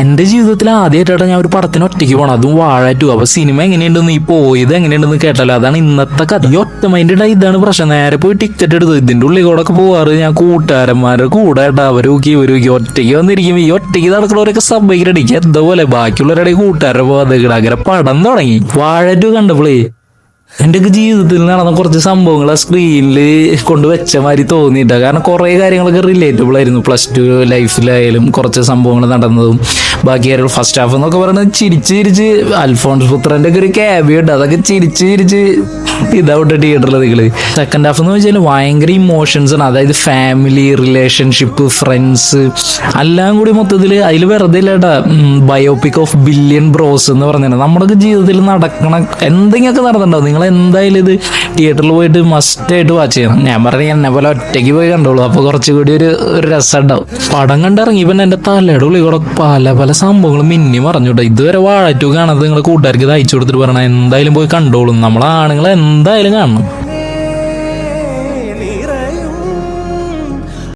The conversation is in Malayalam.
എന്റെ ജീവിതത്തിൽ ആദ്യമായിട്ടാണ് ഞാൻ ഒരു പടത്തിന് ഒറ്റയ്ക്ക് പോകണം, അതും വാഴ 2. അപ്പൊ സിനിമ എങ്ങനെയുണ്ടെന്ന്, ഈ പോയത് എങ്ങനെയുണ്ടെന്ന് കേട്ടല്ലോ. അതാണ് ഇന്നത്തെ കഥ. ഈ ഒറ്റ മൈൻഡ് ഇതാണ് പ്രശ്നം. നേരെ പോയി ടിക്കറ്റ് എടുത്തു. ഇതിന്റെ ഉള്ളിൽ കൂടെ ഒക്കെ പോവാറ് ഞാൻ കൂട്ടുകാരന്മാരുടെ കൂടെ കേട്ടാ. അവരൂക്കി ഒറ്റയ്ക്ക് വന്നിരിക്കും. ഈ ഒറ്റയ്ക്ക് നടക്കുന്നവരൊക്കെ സമ്മതിക്കടിക്കുക എന്താ പോലെ. ബാക്കിയുള്ളവരുടെ കൂട്ടുകാരുടെ പോകാതെ അങ്ങനെ പടം തുടങ്ങി. വാഴ 2 കണ്ടപ്പോളേ എന്റെയൊക്കെ ജീവിതത്തിൽ നടന്ന കുറച്ച് സംഭവങ്ങൾ ആ സ്ക്രീനിൽ കൊണ്ടുവച്ച മാതിരി തോന്നിയിട്ട. കാരണം കുറെ കാര്യങ്ങളൊക്കെ റിലേറ്റബിൾ ആയിരുന്നു. +2 ലൈഫിലായാലും കുറച്ച് സംഭവങ്ങൾ നടന്നതും ബാക്കി കാര്യങ്ങൾ. ഫസ്റ്റ് ഹാഫ് എന്നൊക്കെ പറയുന്നത് ചിരിച്ച് അൽഫോൺസ് പുത്രന്റെ ഒക്കെ ഒരു ക്യാബിയോ ഉണ്ട്, അതൊക്കെ ചിരിച്ച് ഇതാവട്ടെ തിയേറ്ററിൽ നിങ്ങള്. സെക്കൻഡ് ഹാഫ് എന്ന് വെച്ചാൽ ഭയങ്കര ഇമോഷൻസ് ആണ്. അതായത് ഫാമിലി, റിലേഷൻഷിപ്പ്, ഫ്രണ്ട്സ് എല്ലാം കൂടി മൊത്തത്തിൽ അതിൽ വെറുതെ ഇല്ലേട്ടാ ബയോപിക് ഓഫ് ബില്യൺ ബ്രോസ് എന്ന് പറഞ്ഞാൽ നമ്മുടെയൊക്കെ ജീവിതത്തിൽ നടക്കണ എന്തെങ്കിലുമൊക്കെ നടന്നിട്ടുണ്ടാവും. നിങ്ങൾ എന്തായാലും ഇത് തിയേറ്ററിൽ പോയിട്ട് മസ്റ്റായിട്ട് വാച്ച് ചെയ്യണം. ഞാൻ പറഞ്ഞ എന്നെ പോലെ ഒറ്റയ്ക്ക് പോയി കണ്ടോളൂ, അപ്പൊ കുറച്ചുകൂടി ഒരു രസം ഉണ്ടാവും. പടം കണ്ടിറങ്ങി പിന്നെ എന്റെ തലയുടെ ഉള്ളിൽ കൂടെ പല സംഭവങ്ങളും മിന്നി മറിഞ്ഞൂട്ടോ. ഇതുവരെ വാഴ 2 കാണാതെ നിങ്ങളെ കൂട്ടുകാർക്ക് ഇത് അയച്ചു കൊടുത്തിട്ട് പറയണം എന്തായാലും പോയി കണ്ടോളും. നമ്മളെ ആണുങ്ങൾ എന്തായാലും കാണണം.